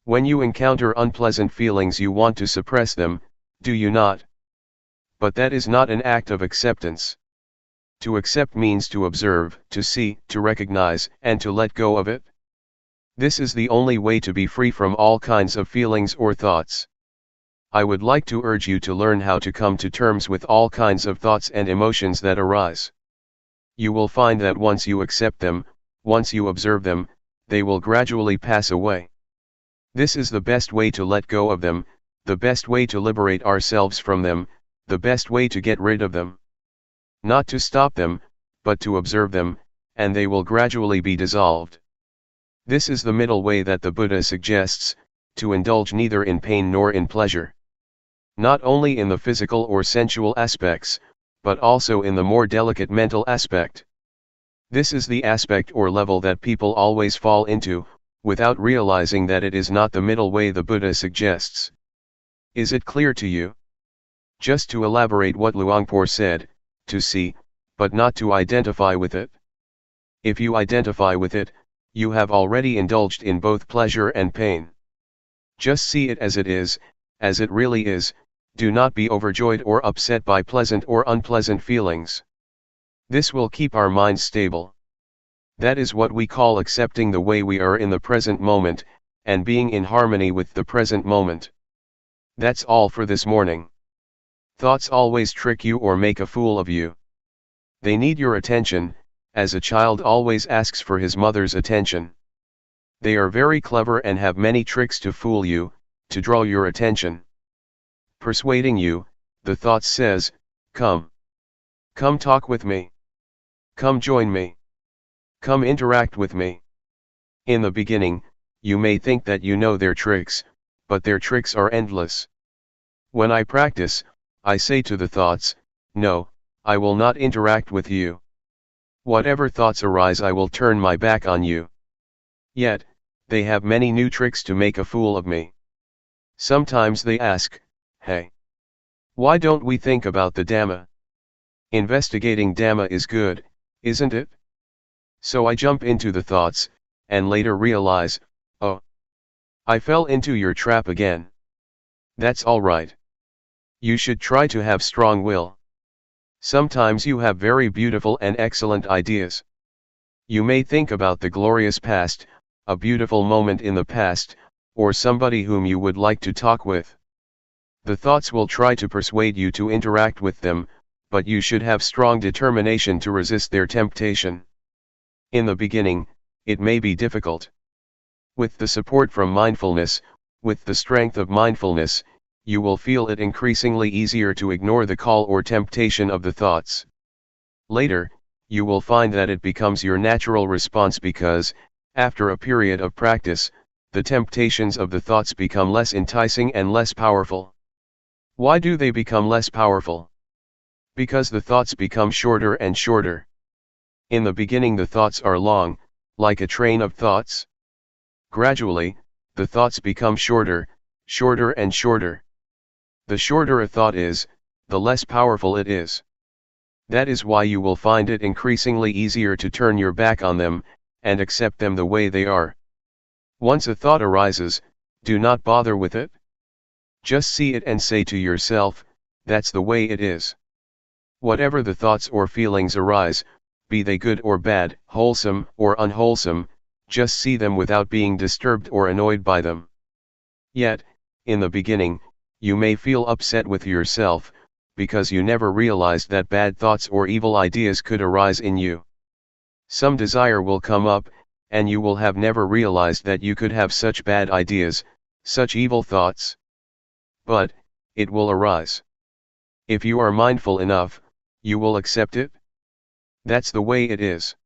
When you encounter unpleasant feelings, you want to suppress them, do you not? But that is not an act of acceptance. To accept means to observe, to see, to recognize, and to let go of it. This is the only way to be free from all kinds of feelings or thoughts. I would like to urge you to learn how to come to terms with all kinds of thoughts and emotions that arise. You will find that once you accept them, once you observe them, they will gradually pass away. This is the best way to let go of them, the best way to liberate ourselves from them, the best way to get rid of them. Not to stop them, but to observe them, and they will gradually be dissolved. This is the middle way that the Buddha suggests, to indulge neither in pain nor in pleasure. Not only in the physical or sensual aspects, but also in the more delicate mental aspect. This is the aspect or level that people always fall into, without realizing that it is not the middle way the Buddha suggests. Is it clear to you? Just to elaborate what Luangpor said, to see, but not to identify with it. If you identify with it, you have already indulged in both pleasure and pain. Just see it as it really is, do not be overjoyed or upset by pleasant or unpleasant feelings. This will keep our minds stable. That is what we call accepting the way we are in the present moment, and being in harmony with the present moment. That's all for this morning. Thoughts always trick you or make a fool of you. They need your attention, as a child always asks for his mother's attention. They are very clever and have many tricks to fool you, to draw your attention. Persuading you, the thought says, come. Come talk with me. Come join me. Come interact with me. In the beginning, you may think that you know their tricks, but their tricks are endless. When I practice, I say to the thoughts, no, I will not interact with you. Whatever thoughts arise, I will turn my back on you. Yet, they have many new tricks to make a fool of me. Sometimes they ask, hey, why don't we think about the Dhamma? Investigating Dhamma is good, isn't it? So I jump into the thoughts, and later realize, oh, I fell into your trap again. That's all right. You should try to have strong will. Sometimes you have very beautiful and excellent ideas. You may think about the glorious past, a beautiful moment in the past, or somebody whom you would like to talk with. The thoughts will try to persuade you to interact with them, but you should have strong determination to resist their temptation. In the beginning, it may be difficult. With the support from mindfulness, with the strength of mindfulness, you will feel it increasingly easier to ignore the call or temptation of the thoughts. Later, you will find that it becomes your natural response because, after a period of practice, the temptations of the thoughts become less enticing and less powerful. Why do they become less powerful? Because the thoughts become shorter and shorter. In the beginning the thoughts are long, like a train of thoughts. Gradually, the thoughts become shorter, shorter and shorter. The shorter a thought is, the less powerful it is. That is why you will find it increasingly easier to turn your back on them, and accept them the way they are. Once a thought arises, do not bother with it. Just see it and say to yourself, that's the way it is. Whatever the thoughts or feelings arise, be they good or bad, wholesome or unwholesome, just see them without being disturbed or annoyed by them. Yet, in the beginning, you may feel upset with yourself, because you never realized that bad thoughts or evil ideas could arise in you. Some desire will come up, and you will have never realized that you could have such bad ideas, such evil thoughts. But, it will arise. If you are mindful enough, you will accept it. That's the way it is.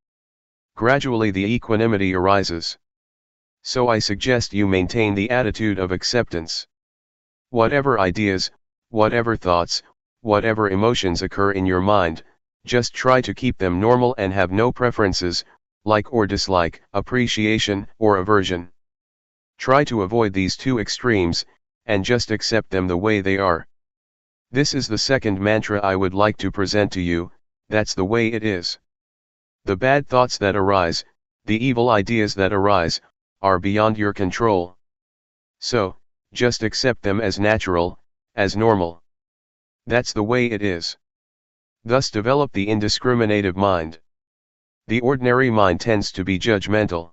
Gradually the equanimity arises. So I suggest you maintain the attitude of acceptance. Whatever ideas, whatever thoughts, whatever emotions occur in your mind, just try to keep them normal and have no preferences, like or dislike, appreciation or aversion. Try to avoid these two extremes, and just accept them the way they are. This is the second mantra I would like to present to you, that's the way it is. The bad thoughts that arise, the evil ideas that arise, are beyond your control. So, just accept them as natural, as normal. That's the way it is. Thus develop the indiscriminative mind. The ordinary mind tends to be judgmental.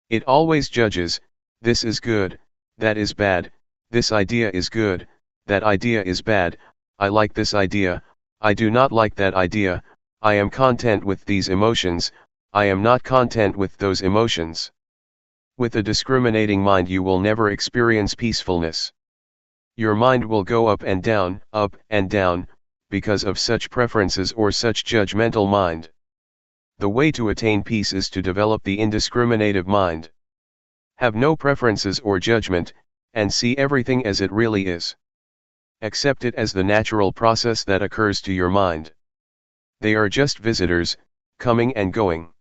It always judges, this is good, that is bad, this idea is good, that idea is bad, I like this idea, I do not like that idea, I am content with these emotions, I am not content with those emotions. With a discriminating mind you will never experience peacefulness. Your mind will go up and down, because of such preferences or such judgmental mind. The way to attain peace is to develop the indiscriminative mind. Have no preferences or judgment, and see everything as it really is. Accept it as the natural process that occurs to your mind. They are just visitors, coming and going.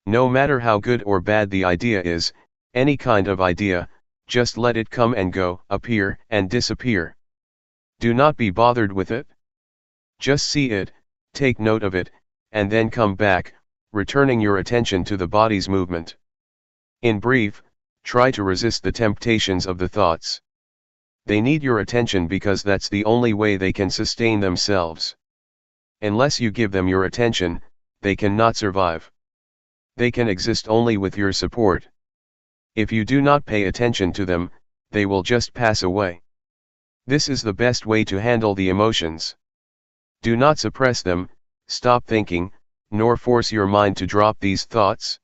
No matter how good or bad the idea is, any kind of idea, just let it come and go, appear and disappear. Do not be bothered with it. Just see it, take note of it, and then come back, returning your attention to the body's movement. In brief, try to resist the temptations of the thoughts. They need your attention because that's the only way they can sustain themselves. Unless you give them your attention, they cannot survive. They can exist only with your support. If you do not pay attention to them, they will just pass away. This is the best way to handle the emotions. Do not suppress them, stop thinking, nor force your mind to drop these thoughts.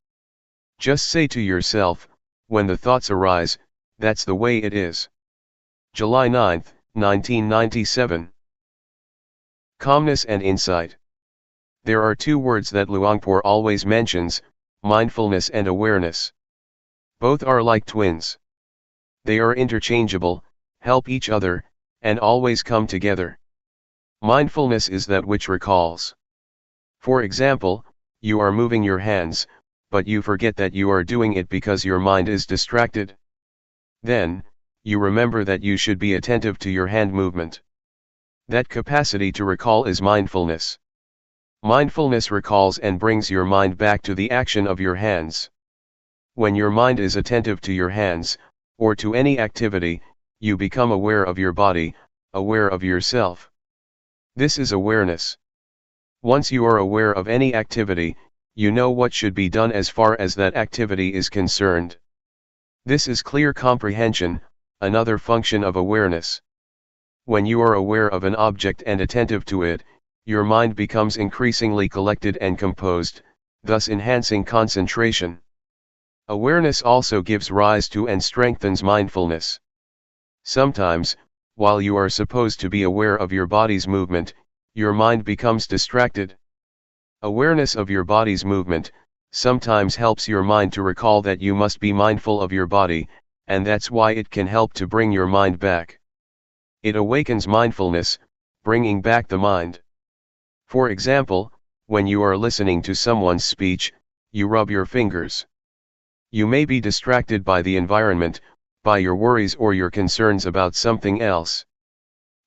Just say to yourself, when the thoughts arise, that's the way it is. July 9, 1997. Calmness and insight. There are two words that Luangpor always mentions, mindfulness and awareness. Both are like twins. They are interchangeable, help each other, and always come together. Mindfulness is that which recalls. For example, you are moving your hands, but you forget that you are doing it because your mind is distracted. Then, you remember that you should be attentive to your hand movement. That capacity to recall is mindfulness. Mindfulness recalls and brings your mind back to the action of your hands. When your mind is attentive to your hands, or to any activity, you become aware of your body, aware of yourself. This is awareness. Once you are aware of any activity, you know what should be done as far as that activity is concerned. This is clear comprehension, another function of awareness. When you are aware of an object and attentive to it, your mind becomes increasingly collected and composed, thus enhancing concentration. Awareness also gives rise to and strengthens mindfulness. Sometimes, while you are supposed to be aware of your body's movement, your mind becomes distracted. Awareness of your body's movement sometimes helps your mind to recall that you must be mindful of your body, and that's why it can help to bring your mind back. It awakens mindfulness, bringing back the mind. For example, when you are listening to someone's speech, you rub your fingers. You may be distracted by the environment, by your worries or your concerns about something else.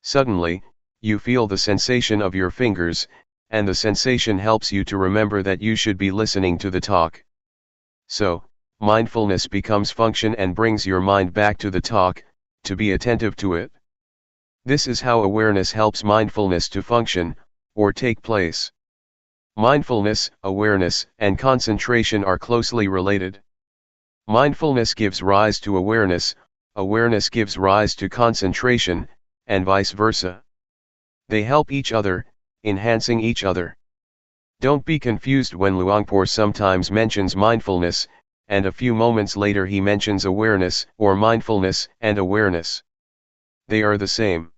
Suddenly, you feel the sensation of your fingers, and the sensation helps you to remember that you should be listening to the talk. So, mindfulness becomes function and brings your mind back to the talk, to be attentive to it. This is how awareness helps mindfulness to function, or take place. Mindfulness, awareness, and concentration are closely related. Mindfulness gives rise to awareness, awareness gives rise to concentration, and vice versa. They help each other, enhancing each other. Don't be confused when Luangpor sometimes mentions mindfulness, and a few moments later he mentions awareness or mindfulness and awareness. They are the same.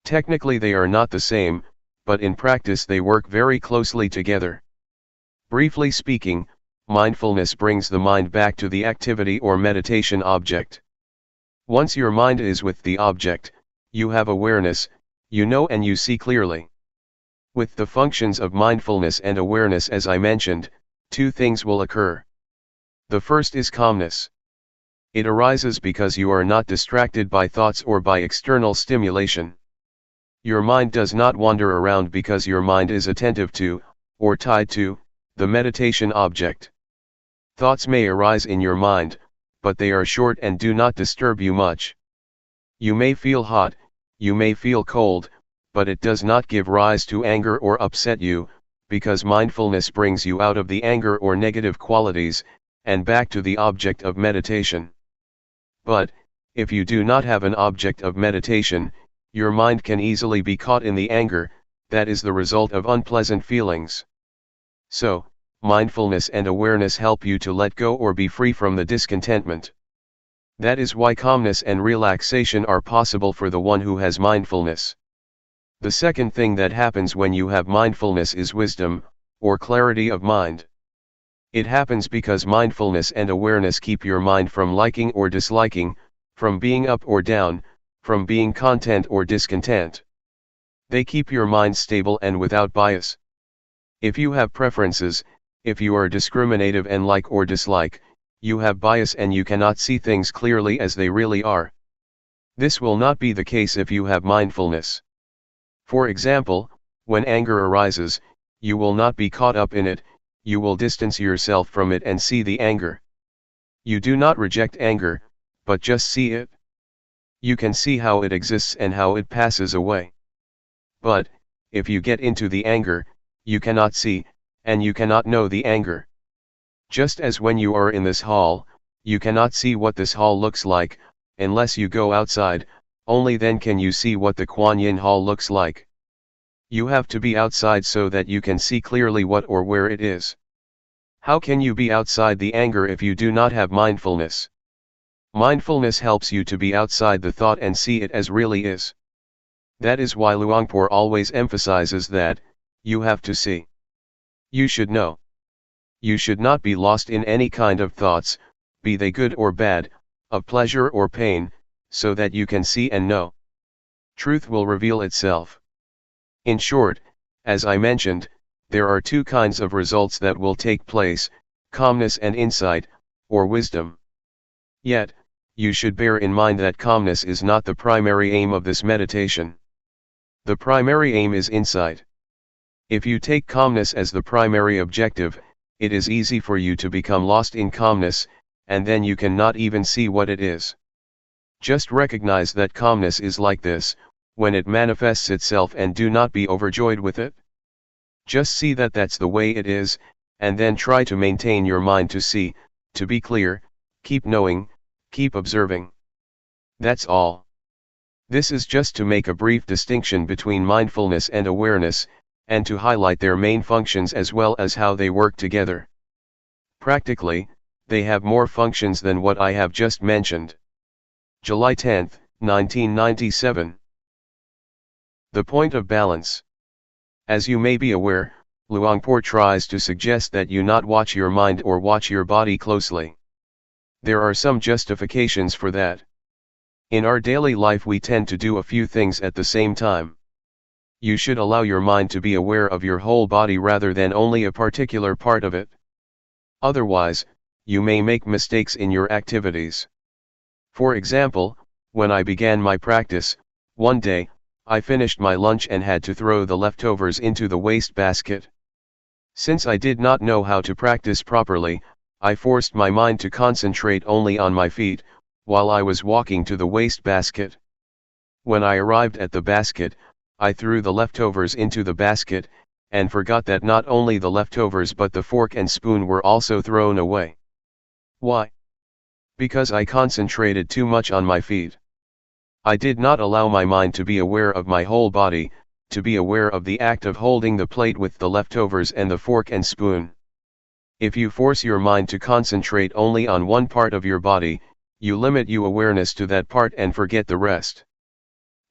Technically they are not the same, but in practice they work very closely together. Briefly speaking, mindfulness brings the mind back to the activity or meditation object. Once your mind is with the object, you have awareness, you know and you see clearly. With the functions of mindfulness and awareness as I mentioned, two things will occur. The first is calmness. It arises because you are not distracted by thoughts or by external stimulation. Your mind does not wander around because your mind is attentive to, or tied to, the meditation object. Thoughts may arise in your mind, but they are short and do not disturb you much. You may feel hot, you may feel cold, but it does not give rise to anger or upset you, because mindfulness brings you out of the anger or negative qualities, and back to the object of meditation. But, if you do not have an object of meditation, your mind can easily be caught in the anger, that is the result of unpleasant feelings. So, mindfulness and awareness help you to let go or be free from the discontentment. That is why calmness and relaxation are possible for the one who has mindfulness. The second thing that happens when you have mindfulness is wisdom, or clarity of mind. It happens because mindfulness and awareness keep your mind from liking or disliking, from being up or down, from being content or discontent. They keep your mind stable and without bias. If you have preferences, if you are discriminative and like or dislike, you have bias and you cannot see things clearly as they really are. This will not be the case if you have mindfulness. For example, when anger arises, you will not be caught up in it, you will distance yourself from it and see the anger. You do not reject anger, but just see it. You can see how it exists and how it passes away. But, if you get into the anger, you cannot see, and you cannot know the anger. Just as when you are in this hall, you cannot see what this hall looks like, unless you go outside, only then can you see what the Kuan Yin hall looks like. You have to be outside so that you can see clearly what or where it is. How can you be outside the anger if you do not have mindfulness? Mindfulness helps you to be outside the thought and see it as really is. That is why Luangpor always emphasizes that, you have to see. You should know. You should not be lost in any kind of thoughts, be they good or bad, of pleasure or pain, so that you can see and know. Truth will reveal itself. In short, as I mentioned, there are two kinds of results that will take place, calmness and insight, or wisdom. Yet, you should bear in mind that calmness is not the primary aim of this meditation. The primary aim is insight. If you take calmness as the primary objective, it is easy for you to become lost in calmness, and then you cannot even see what it is. Just recognize that calmness is like this, when it manifests itself, and do not be overjoyed with it. Just see that that's the way it is, and then try to maintain your mind to see, to be clear, keep knowing, keep observing. That's all. This is just to make a brief distinction between mindfulness and awareness, and to highlight their main functions as well as how they work together. Practically, they have more functions than what I have just mentioned. July 10, 1997. The point of balance. As you may be aware, Luangpor tries to suggest that you not watch your mind or watch your body closely. There are some justifications for that. In our daily life we tend to do a few things at the same time. You should allow your mind to be aware of your whole body rather than only a particular part of it. Otherwise, you may make mistakes in your activities. For example, when I began my practice, one day, I finished my lunch and had to throw the leftovers into the waste basket. Since I did not know how to practice properly, I forced my mind to concentrate only on my feet, while I was walking to the waste basket. When I arrived at the basket, I threw the leftovers into the basket, and forgot that not only the leftovers but the fork and spoon were also thrown away. Why? Because I concentrated too much on my feet. I did not allow my mind to be aware of my whole body, to be aware of the act of holding the plate with the leftovers and the fork and spoon. If you force your mind to concentrate only on one part of your body, you limit your awareness to that part and forget the rest.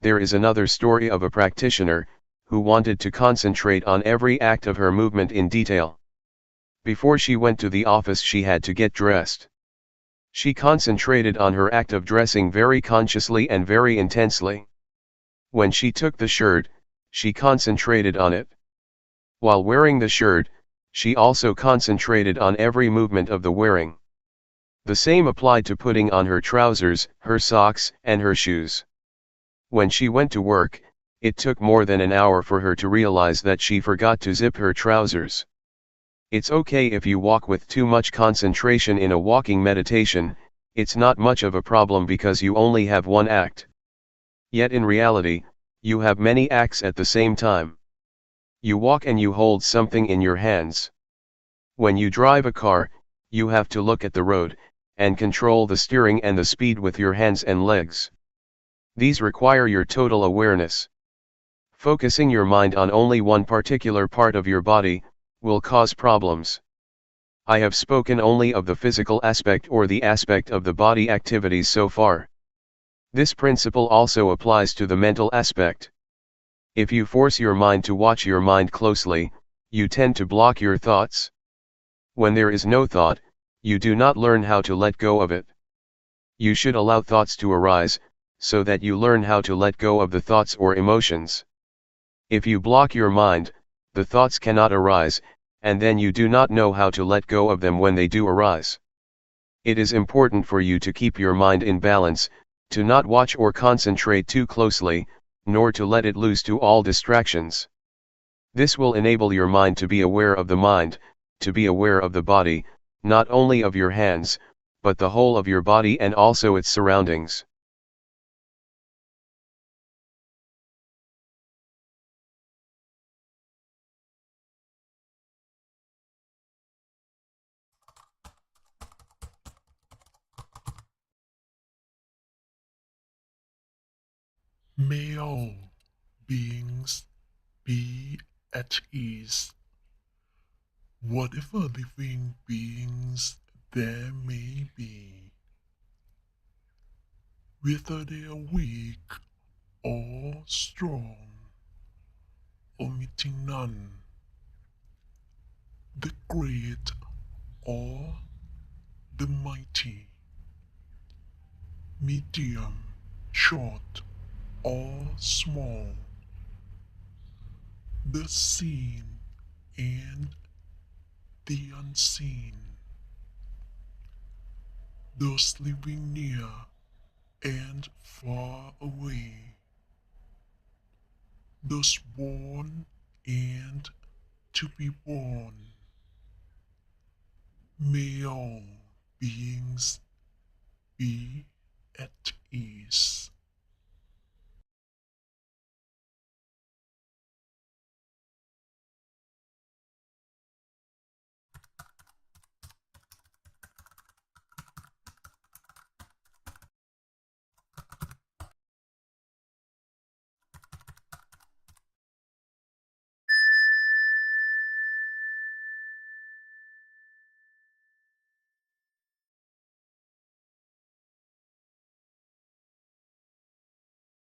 There is another story of a practitioner, who wanted to concentrate on every act of her movement in detail. Before she went to the office she had to get dressed. She concentrated on her act of dressing very consciously and very intensely. When she took the shirt, she concentrated on it. While wearing the shirt, she also concentrated on every movement of the wearing. The same applied to putting on her trousers, her socks, and her shoes. When she went to work, it took more than an hour for her to realize that she forgot to zip her trousers. It's okay if you walk with too much concentration in a walking meditation, it's not much of a problem because you only have one act. Yet in reality, You have many acts at the same time. You walk and you hold something in your hands. When you drive a car, you have to look at the road, and control the steering and the speed with your hands and legs. These require your total awareness. Focusing your mind on only one particular part of your body will cause problems. I have spoken only of the physical aspect or the aspect of the body activities so far. This principle also applies to the mental aspect. If you force your mind to watch your mind closely, you tend to block your thoughts. When there is no thought, you do not learn how to let go of it. You should allow thoughts to arise, so that you learn how to let go of the thoughts or emotions. If you block your mind, the thoughts cannot arise, and then you do not know how to let go of them when they do arise. It is important for you to keep your mind in balance, to not watch or concentrate too closely, nor to let it loose to all distractions. This will enable your mind to be aware of the mind, to be aware of the body, not only of your hands, but the whole of your body and also its surroundings. May all beings be at ease. Whatever living beings there may be, whether they are weak or strong, omitting none, the great or the mighty, medium, short or small, the seen and the unseen, those living near and far away, those born and to be born. May all beings be at ease.